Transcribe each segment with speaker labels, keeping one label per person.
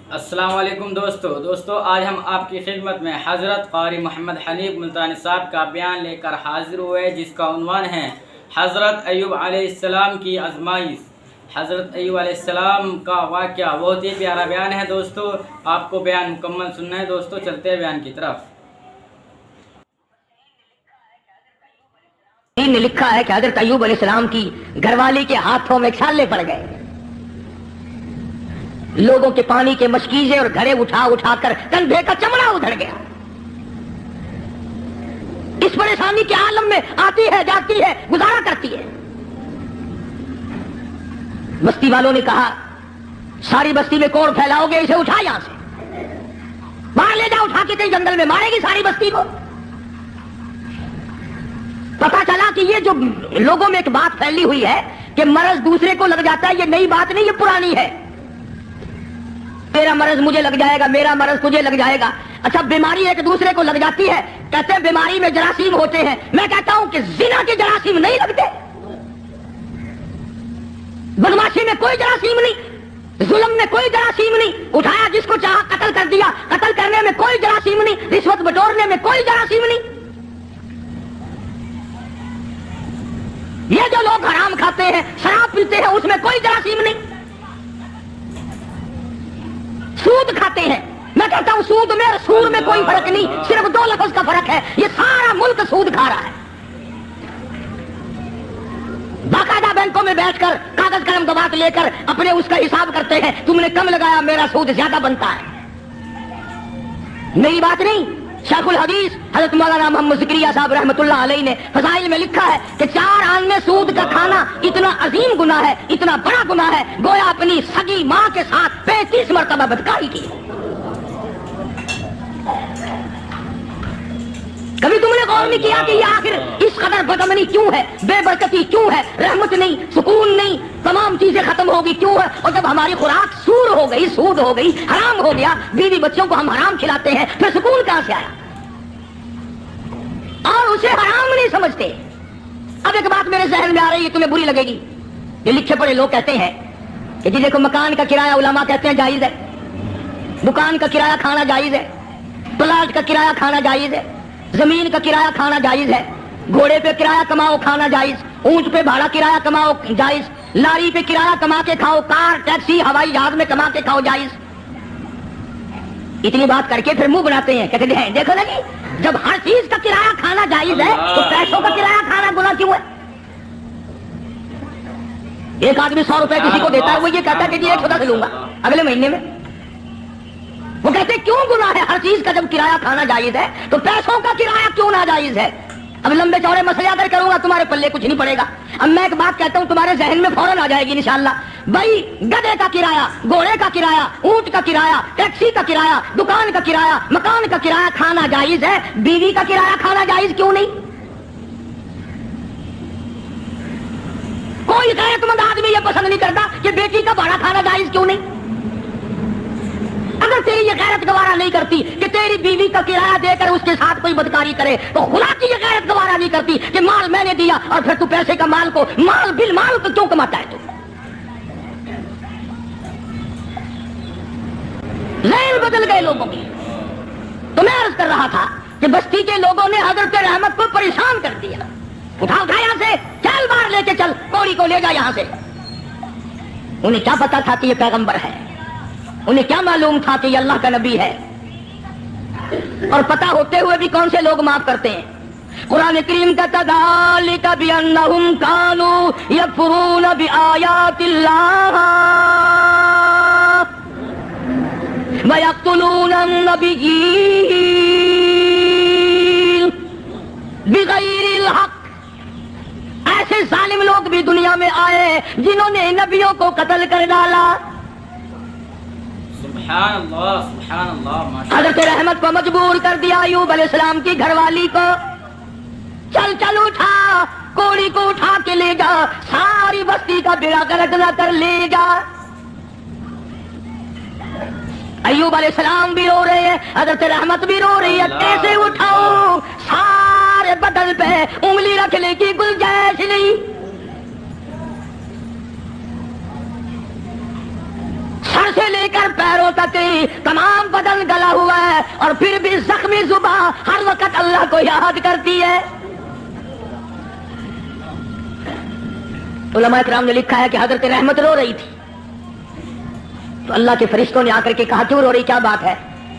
Speaker 1: السلام علیکم دوستو آج ہم آپ کی خدمت میں حضرت قاری محمد حنیف ملتانی صاحب کا بیان لے کر حاضر ہوئے، جس کا عنوان ہے حضرت ایوب علیہ السلام کی آزمائش۔ حضرت ایوب علیہ السلام کا واقعہ بہت ہی پیارا بیان ہے دوستو، آپ کو بیان مکمل سننا ہے دوستو، چلتے ہیں بیان کی طرف۔
Speaker 2: نے لکھا ہے کہ حضرت ایوب علیہ السلام کی گھر والی کے ہاتھوں میں چھالے پڑ گئے، لوگوں کے پانی کے مشکیزے اور گھڑے اٹھا اٹھا کر کندھے کا چمڑا ادھڑ گیا۔ اس پریشانی کے عالم میں آتی ہے جاتی ہے، گزارا کرتی ہے۔ بستی والوں نے کہا ساری بستی میں کوڑ پھیلاؤ گے، اسے اٹھا یہاں سے باہر لے جاؤ، اٹھا کے کہیں جنگل میں مارے گی ساری بستی کو۔ پتا چلا کہ یہ جو لوگوں میں ایک بات پھیلی ہوئی ہے کہ مرض دوسرے کو لگ جاتا ہے، یہ نئی بات نہیں، یہ پرانی ہے۔ میرا مرض مجھے لگ جائے گا، میرا مرض تجھے لگ جائے گا۔ اچھا بیماری ایک دوسرے کو لگ جاتی ہے، کہتے ہیں بیماری میں جراثیم ہوتے ہیں، میں کہتا ہوں کہ زنا کے جراثیم نہیں لگتے، بدماشی میں کوئی جراثیم نہیں، ظلم میں کوئی جراثیم نہیں، اٹھایا جس کو چاہا قتل کر دیا، قتل کرنے میں کوئی جراثیم نہیں، رشوت بٹورنے میں کوئی جراثیم نہیں۔ یہ جو لوگ حرام کھاتے ہیں، شراب پیتے ہیں، اس میں کوئی جراثیم نہیں۔ سود کھاتے ہیں، میں کہتا ہوں سود میں اور سور میں کوئی فرق نہیں، صرف دو لفظ کا فرق ہے، یہ سارا ملک سود کھا رہا ہے۔ باقاعدہ بینکوں میں بیٹھ کر کاغذ قلم دبا کے لے کر اپنے اس کا حساب کرتے ہیں، تم نے کم لگایا میرا سود زیادہ بنتا ہے۔ نئی بات نہیں۔ شیخ الحدیث حضرت مولانا محمد زکریا صاحب رحمۃ اللہ علیہ نے فضائل میں لکھا ہے کہ 4 آن میں سود کا کھانا اتنا عظیم گناہ ہے، اتنا بڑا گناہ ہے، گویا اپنی سگی ماں کے ساتھ 35 مرتبہ بدکاری کی۔ کبھی تم نے غور نہیں کیا کہ یہ آخر اس قدر بدامنی کیوں ہے، بے برکتی کیوں ہے، رحمت نہیں، سکون نہیں، تمام چیزیں ختم ہوگی کیوں ہے؟ اور جب ہماری خوراک سور ہو گئی، سود ہو گئی، حرام ہو گیا، بیوی بچوں کو ہم حرام کھلاتے ہیں، پھر سکون کہاں سے آیا؟ اور اسے حرام نہیں سمجھتے۔ اب ایک بات میرے ذہن میں آ رہی ہے، تمہیں بری لگے گی۔ یہ لکھے پڑے لوگ کہتے ہیں کہ جی دیکھو مکان کا کرایہ علماء کہتے ہیں جائز ہے، دکان کا کرایہ کھانا جائز ہے، پلاٹ کا کرایہ کھانا جائز ہے، زمین کا کرایہ کھانا جائز ہے، گھوڑے پہ کرایہ کماؤ کھانا جائز، اونٹ پہ بھاڑا کرایہ کماؤ جائز، لاری پہ کرایہ کما کے کھاؤ، کار ٹیکسی ہوائی جہاز میں کما کے کھاؤ جائز۔ اتنی بات کر کے پھر منہ بناتے ہیں، کہتے ہیں دیکھو نا جی، جب ہر چیز کا کرایہ کھانا جائز ہے تو پیسوں کا کرایہ کھانا گناہ کیوں ہے؟ ایک آدمی 100 روپے کسی کو دیتا ہے، وہ یہ کہتا ہے کہ جی 110 لوں گا اگلے مہینے میں۔ وہ کہتے ہیں کیوں گناہ ہے؟ ہر چیز کا جب کرایہ کھانا جائز ہے تو پیسوں کا کرایہ کیوں ناجائز ہے؟ اب لمبے چوڑے مسئلے اگر کروں گا تمہارے پلے کچھ نہیں پڑے گا۔ اب میں ایک بات کہتا ہوں، تمہارے ذہن میں فوراً آ جائے گی انشاءاللہ، بھائی گدھے کا کرایہ، گھوڑے کا کرایہ، اونٹ کا کرایہ، ٹیکسی کا کرایہ، دکان کا کرایہ، مکان کا کرایہ کھانا جائز ہے، بیوی کا کرایہ کھانا جائز کیوں نہیں؟ کوئی غیرت مند آدمی یہ پسند نہیں کرتا کہ بیٹی کا بھاڑا کھانا جائز کیوں نہیں؟ اگر تیری یہ غیرت گوارا نہیں کرتی کہ تیری بیوی کا کرایہ دے کر اس کے ساتھ کوئی بدکاری کرے، تو خدا کی یہ غیرت گوارا نہیں کرتی کہ مال میں نے دیا اور پھر تو پیسے کا مال کو مال بل مال کو کیوں کماتا ہے؟ تو ذہن بدل گئے لوگوں کی۔ تو میں عرض کر رہا تھا کہ بستی کے لوگوں نے حضرت رحمت کو پریشان کر دیا، اٹھا یہاں سے، چل باہر لے کے چل، کوڑی کو لے جا یہاں سے۔ انہیں کیا پتا تھا کہ یہ پیغمبر ہے؟ انہیں کیا معلوم تھا کہ یہ اللہ کا نبی ہے؟ اور پتہ ہوتے ہوئے بھی کون سے لوگ معاف کرتے ہیں؟ قرآن کریم کا ذالک بأنہم کانوا یکفرون بآیات اللہ ویقتلون النبیین بغیر الحق۔ ایسے ظالم لوگ بھی دنیا میں آئے جنہوں نے نبیوں کو قتل کر ڈالا۔
Speaker 1: سبحان اللہ سبحان اللہ۔
Speaker 2: حضرت رحمت کو مجبور کر دیا ایوب علیہ السلام کی گھر والی کو، چل چل اٹھا، کوڑی کو اٹھا کے لے جا، ساری بستی کا بیڑا گرک نہ کر لے جا۔ ایوب علیہ السلام بھی رو رہے ہیں، حضرت رحمت بھی رو رہی ہے، کیسے اٹھاؤ؟ سارے بدن پہ انگلی رکھنے کی گنجائش نہیں، سر سے لے کر پیروں تک تمام بدن گلا ہوا ہے اور پھر بھی زخمی زبان ہر وقت اللہ کو یاد کرتی ہے. علماء کرام نے لکھا ہے کہ حضرت رحمت رو رہی تھی تو اللہ کے فرشتوں نے آ کر کے کہا کیوں رو رہی, کیا بات ہے؟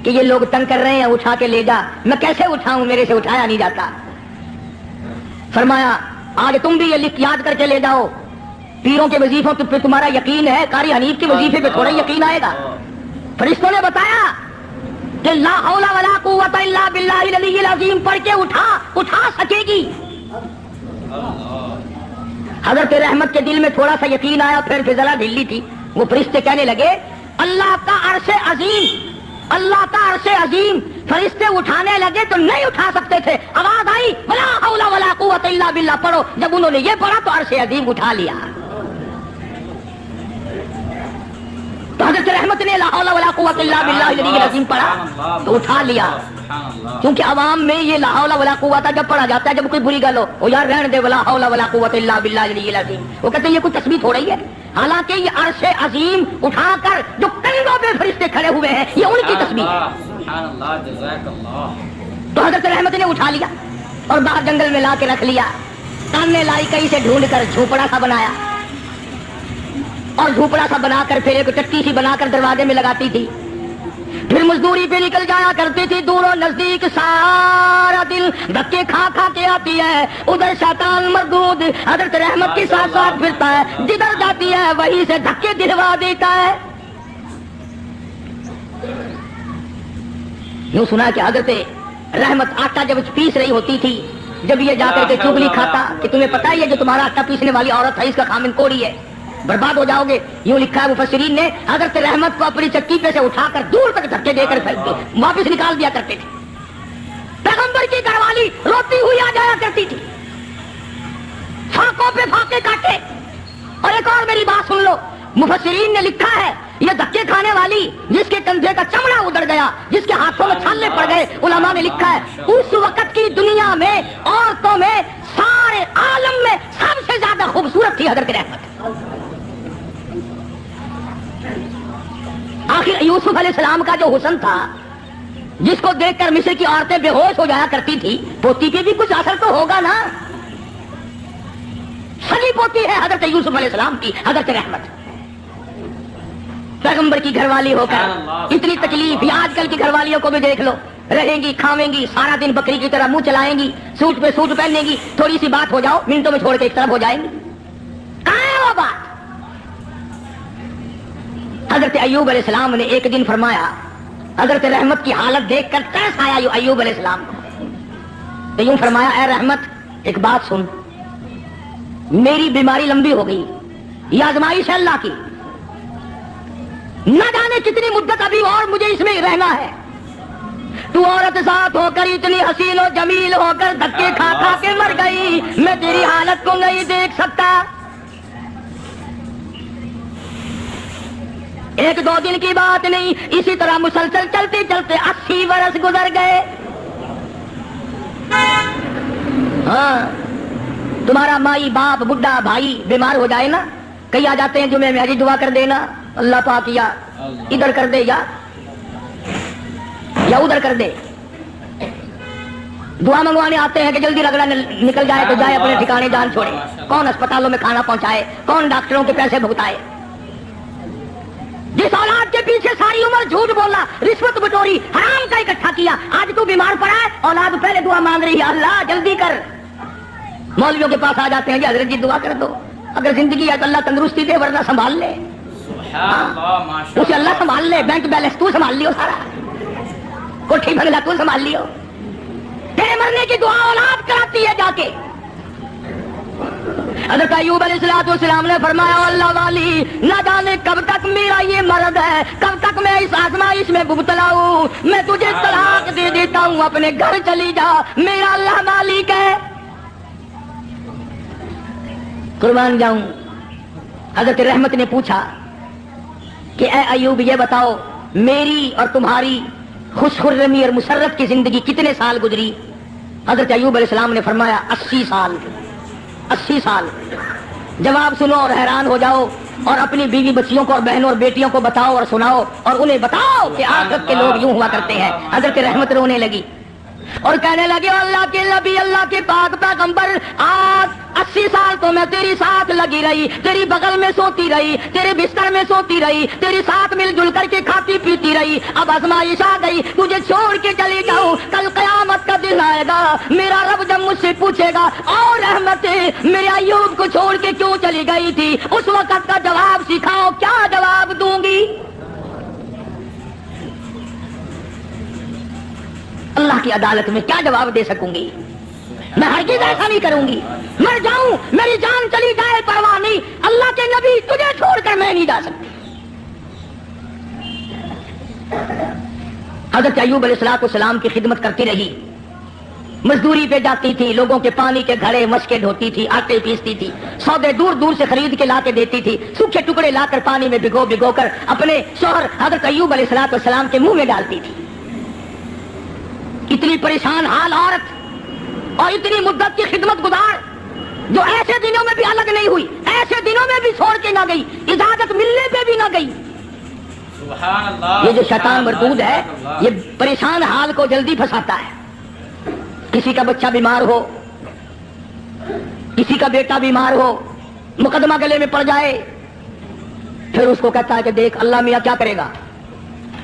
Speaker 2: کہ یہ لوگ تنگ کر رہے ہیں, اٹھا کے لے جا. میں کیسے اٹھاؤں, میرے سے اٹھایا نہیں جاتا. فرمایا آج تم بھی یہ لکھ یاد کر کے لے جاؤ, پیروں کے وظیفوں پہ تمہارا یقین ہے, قاری حنیف کے وظیفے پہ تھوڑا یقین آئے گا. فرشتوں نے بتایا کہ لا حول ولا قوت الا باللہ العلی العظیم پڑھ کے اٹھا سکے گی. حضرت رحمت کے دل میں تھوڑا سا یقین آیا, پھر فضلہ ڈھیلی تھی. وہ فرشتے کہنے لگے اللہ کا عرش عظیم, اللہ کا عرش عظیم. فرشتے اٹھانے لگے تو نہیں اٹھا سکتے تھے, آواز آئی ولا حول ولا قوت الا باللہ پڑھو. جب انہوں نے یہ پڑھا تو عرش عظیم اٹھا لیا. تو حضرت رحمت نے لا حول ولا قوت الا باللہ العلی العظیم پڑھا تو اٹھا لیا. کیونکہ عوام میں یہ لا حول ولا قوت جب پڑھا جاتا ہے جب کوئی بری گل ہو یار رہنے دے ولا حول ولا قوت الا باللہ العلی العظیم, وہ کہتے ہیں یہ کوئی تسبیح تھوڑا ہی ہے. حالانکہ یہ عرش عظیم اٹھا کر جو کندھوں پہ فرشتے کھڑے ہوئے ہیں یہ ان کی تسبیح ہے.
Speaker 1: سبحان اللہ, جزاک اللہ.
Speaker 2: تو حضرت رحمت نے اٹھا لیا اور باہر جنگل میں لا کے رکھ لیا. سامنے لائی کہیں سے ڈھونڈ کر جھوپڑا سا بنایا اور جھوپڑا سا بنا کر پھر ایک چٹی سی بنا کر دروازے میں لگاتی تھی. پھر مزدوری پہ نکل جایا کرتی تھی, دور و نزدیک سارا دن دھکے کھا کھا کے آتی ہے. ادھر شیطان مردود حضرت رحمت کے ساتھ ساتھ پھرتا ہے, جدھر جاتی ہے وہیں سے دھکے دلوا دیتا ہے. یوں سنا کہ حضرت رحمت آٹا جب پیس رہی ہوتی تھی, جب یہ جا کر کے چگلی کھاتا کہ تمہیں پتا ہی ہے جو تمہارا آٹا پیسنے والی عورت ہے اس کا خامن کوڑی ہے, برباد ہو جاؤ گے. یوں لکھا ہے مفسرین نے حضرت رحمت کو اپنی چکی پہ سے اٹھا کر دور تک دھکے دے کر واپس نکال دیا کرتے تھے. پیغمبر کی گھر والی روتی ہوئی آ جایا کرتی تھی, فاقوں پہ فاقے کاٹے. اور ایک اور میری بات سن لو, مفسرین نے لکھا ہے یہ دھکے کھانے والی جس کے کندھے کا چمڑا ادھر گیا, جس کے ہاتھوں میں چھالے پڑ گئے, علماء نے لکھا ہے اس وقت کی دنیا میں عورتوں میں سارے عالم میں سب سے زیادہ خوبصورت تھی حضرت رحمت. آخر یوسف علیہ السلام کا جو حسن تھا جس کو دیکھ کر مصر کی عورتیں بے ہوش ہو جایا کرتی تھی, پوتی پہ بھی کچھ اثر تو ہوگا نا. سگی پوتی ہے حضرت یوسف علیہ السلام کی حضرت رحمت. پیغمبر کی گھر والی ہو کر اتنی تکلیف. یہ آج کل کی گھر والیوں کو بھی دیکھ لو, رہیں گی کھاویں گی سارا دن بکری کی طرح منہ چلائیں گی, سوٹ پہ سوٹ پہننے گی, تھوڑی سی بات ہو جاؤ منٹوں میں چھوڑ کے ایک طرف ہو جائیں گی. کہاں ہے وہ بات؟ حضرت ایوب علیہ السلام نے ایک دن فرمایا, حضرت رحمت کی حالت دیکھ کر ترس آیا ایوب علیہ السلام کو, تو یوں فرمایا اے رحمت ایک بات سن, میری بیماری لمبی ہو گئی, یہ آزمائش ہے اللہ کی, نہ جانے کتنی مدت ابھی اور مجھے اس میں رہنا ہے. تو عورت ذات ہو کر اتنی حسین و جمیل ہو کر دھکے کھا کھا کے مر گئی, میں تیری حالت کو نہیں دیکھ سکتا. ایک دو دن کی بات نہیں, اسی طرح مسلسل چلتے چلتے 80 برس گزر گئے. ہاں تمہارا مائی باپ بڈھا بھائی بیمار ہو جائے نا, کئی آ جاتے ہیں جمعے میں حجی دعا کر دینا اللہ پاک یا ادھر کر دے یا ادھر کر دے. دعا منگوانے آتے ہیں کہ جلدی رگڑا نکل جائے تو جائے اپنے ٹھکانے جان چھوڑے. کون اسپتالوں میں کھانا پہنچائے, کون ڈاکٹروں کے پیسے بھگتائے. جس اولاد کے پیچھے ساری عمر جھوٹ بولا, رشوت بٹوری, حرام کا اکٹھا کیا, آج تو بیمار پڑا ہے, اولاد پہلے دعا مانگ رہی ہے اللہ جلدی کر. مولویوں کے پاس آ جاتے ہیں کہ حضرت جی دعا کر دو, اگر زندگی ہے تو اللہ تندرستی دے ورنہ سنبھال لے. اسے اللہ سنبھال لے, بینک بیلنس تو سنبھال لیو, سارا کوٹھی بنگلہ تو سنبھال لیو. تیرے مرنے کی دعا اولاد کراتی ہے جا کے. حضرت ایوب علیہ السلام نے فرمایا اللہ والی نہ جانے کب تک میرا یہ مرض ہے, کب تک میں اس آزمائش میں مبتلا ہوں. میں تجھے طلاق دے دیتا ہوں, اپنے گھر چلی جا, میرا اللہ مالک ہے. قربان جاؤں. حضرت رحمت نے پوچھا کہ اے ایوب یہ بتاؤ میری اور تمہاری خوش خرمی اور مسرت کی زندگی کتنے سال گزری؟ حضرت ایوب علیہ السلام نے فرمایا 80 سال. 80 سال. جواب سنو اور حیران ہو جاؤ, اور اپنی بیوی بچیوں کو اور بہنوں اور بیٹیوں کو بتاؤ اور سناؤ اور انہیں بتاؤ کہ آخرت کے لوگ یوں ہوا کرتے ہیں. حضرت رحمت رونے لگی اور کہنے لگے اللہ کے نبی اللہ کے پاک پیغمبر آج 80 سال تو میں تیری ساتھ لگی رہی, تیری بغل میں سوتی رہی, تیرے بستر میں سوتی رہی, تیری ساتھ مل جل کر کے کھاتی پیتی رہی, اب آزمائش آ گئی, تجھے چھوڑ کے چلی جاؤں, کل قیامت کا دن آئے گا, میرا رب جب مجھ سے پوچھے گا اور رحمت میرے ایوب کو چھوڑ کے کیوں چلی گئی تھی, اس وقت کا جواب سکھاؤ, کیا جواب دوں گی؟ اللہ کی عدالت میں کیا جواب دے سکوں گی؟ میں ہرگز ایسا نہیں کروں گی, مر جاؤں میری جان چلی جائے پرواہ نہیں, اللہ کے نبی تجھے چھوڑ کر میں نہیں جا سکتی. حضرت ایوب علیہ السلام کی خدمت کرتی رہی, مزدوری پہ جاتی تھی, لوگوں کے پانی کے گھڑے مشکیں دھوتی تھی, آٹے پیستی تھی, سودے دور دور سے خرید کے لا کے دیتی تھی, سوکھے ٹکڑے لا کر پانی میں بھگو بھگو کر اپنے شوہر حضرت ایوب علیہ السلام کے منہ میں ڈالتی تھی. اتنی پریشان حال عورت اور اتنی مدت کی خدمت گزار جو ایسے دنوں میں بھی الگ نہیں ہوئی, ایسے دنوں میں بھی چھوڑ کے نہ گئی, اجازت ملنے پہ بھی نہ گئی.
Speaker 1: سبحان اللہ.
Speaker 2: یہ جو شیطان مردود ہے یہ پریشان حال کو جلدی پھنساتا ہے. کسی کا بچہ بیمار ہو, کسی کا بیٹا بیمار ہو, مقدمہ گلے میں پڑ جائے, پھر اس کو کہتا ہے کہ دیکھ اللہ میاں کیا کرے گا,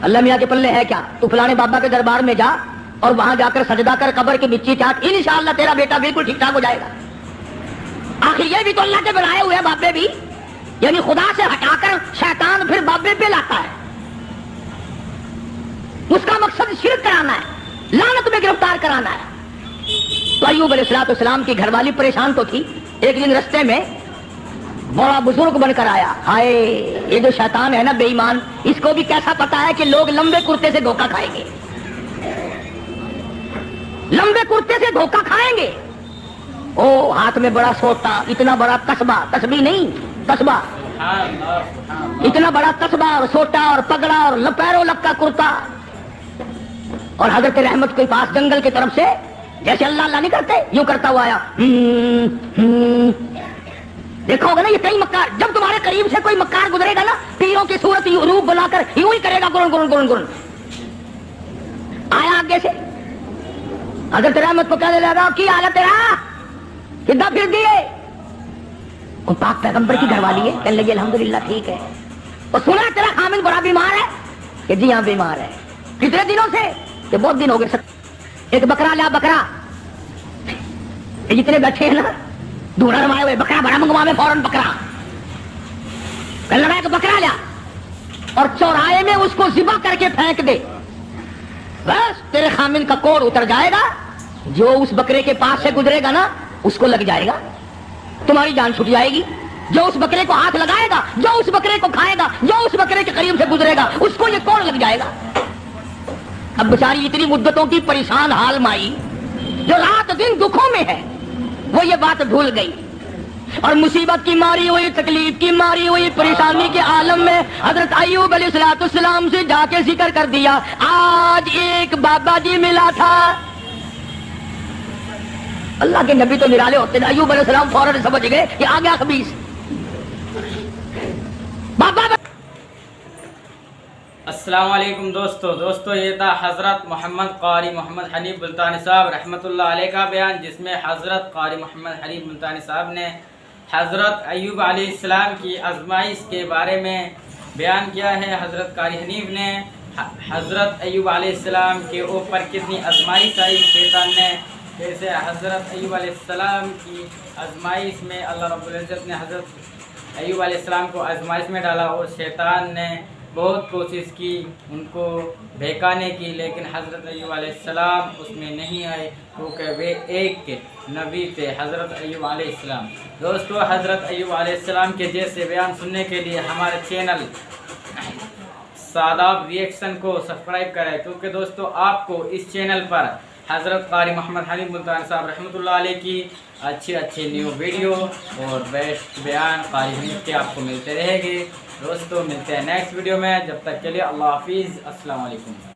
Speaker 2: اللہ میاں کے پلے ہے کیا, تو فلانے بابا کے دربار میں جا اور وہاں جا کر سجدہ کر, قبر کی بچی چاٹ, انشاءاللہ تیرا بیٹا بالکل ٹھیک ٹھاک ہو جائے گا. آخر یہ بھی تو اللہ کے بنائے ہوئے بابے بھی, یعنی خدا سے ہٹا کر شیطان پھر بابے پہ لاتا ہے. اس کا مقصد شرک کرانا ہے, لعنت میں گرفتار کرانا ہے. تو ایوب علیہ السلام کی گھر والی پریشان تو تھی. ایک دن رستے میں بڑا بزرگ بن کر آیا. ہائے یہ جو شیطان ہے نا بے ایمان, اس کو بھی کیسا پتا ہے کہ لوگ لمبے کرتے سے دھوکہ کھائیں گے, لمبے کرتے سے دھوکہ کھائیں گے. او ہاتھ میں بڑا سوٹا, اتنا بڑا تسبہ, تسبیح نہیں تسبہ, اتنا بڑا تسبہ اور سوٹا اور پگڑا اور پیروں لگ کا کرتا, اور حضرت رحمت کے پاس جنگل کی طرف سے جیسے اللہ اللہ نہیں کرتے یوں کرتا ہوا آیا. دیکھو ہوگا نا یہ کئی مکار, جب تمہارے قریب سے کوئی مکار گزرے گا نا پیروں کی صورت روپ بنا کر یوں ہی کرے گا, گرن گرن گرن گرن. آیا آگے سے حضرت رحمت کو کہنے لگا کی حالت تیرا, کدھر پھر دیے؟ وہ پاک پیغمبر کی گھر والی ہے, کہنے لگی الحمدللہ ٹھیک ہے. اور سنا تیرا خامد بڑا بیمار ہے, کہ جی ہاں بیمار ہے. کتنے دنوں سے؟ کہ بہت دن ہو گئے. ایک بکرا لیا, بکرا جتنے بیٹھے ہیں نا دھونا رمائے ہوئے, بکرا بڑا منگوا میں فوراً بکرا. کہنے لگا ایک بکرا لیا اور چوراہے میں اس کو ذبح کر کے پھینک دے, بس تیرے خامن کا کوڑ اتر جائے گا. جو اس بکرے کے پاس سے گزرے گا نا اس کو لگ جائے گا, تمہاری جان چھوٹ جائے گی. جو اس بکرے کو ہاتھ لگائے گا, جو اس بکرے کو کھائے گا, جو اس بکرے کے قریب سے گزرے گا اس کو یہ کوڑ لگ جائے گا. اب بیچاری اتنی مدتوں کی پریشان حال مائی جو رات دن دکھوں میں ہے, وہ یہ بات بھول گئی اور مصیبت کی ماری ہوئی, تکلیف کی ماری ہوئی, پریشانی کے عالم میں حضرت ایوب علیہ السلام سے جا کے ذکر کر دیا. آج ایک بابا جی ملا تھا. اللہ کے نبی تو نرالے ہوتے ہیں. ایوب علیہ السلام فوراً سمجھ گئے کہ آ گیا خبیث. بابا
Speaker 1: السلام علیکم دوستو, یہ تھا حضرت محمد قاری محمد حنیف ملتانی صاحب رحمۃ اللہ علیہ کا بیان, جس میں حضرت قاری محمد حنیف ملتانی صاحب نے حضرت ایوب علیہ السلام کی آزمائش کے بارے میں بیان کیا ہے. حضرت قاری حنیف نے حضرت ایوب علیہ السلام کے اوپر کتنی آزمائش آئی شیطان نے, جیسے حضرت ایوب علیہ السلام کی آزمائش میں اللہ رب العزت نے حضرت ایوب علیہ السلام کو آزمائش میں ڈالا اور شیطان نے بہت کوشش کی ان کو بہکانے کی, لیکن حضرت ایوب علیہ السلام اس میں نہیں آئے کیونکہ وہ ایک نبی تھے, حضرت ایوب علیہ السلام. دوستو حضرت ایوب علیہ السلام کے جیسے بیان سننے کے لیے ہمارے چینل ساداب ریئیکشن کو سبسکرائب کریں, کیونکہ دوستو آپ کو اس چینل پر حضرت قاری محمد حنیف ملتانی صاحب رحمۃ اللہ علیہ کی اچھے نیو ویڈیو اور بیسٹ بیان قاری حنیف کے آپ کو ملتے رہے گے. دوستو ملتے ہیں نیکسٹ ویڈیو میں, جب تک کے لیے اللہ حافظ, السلام علیکم.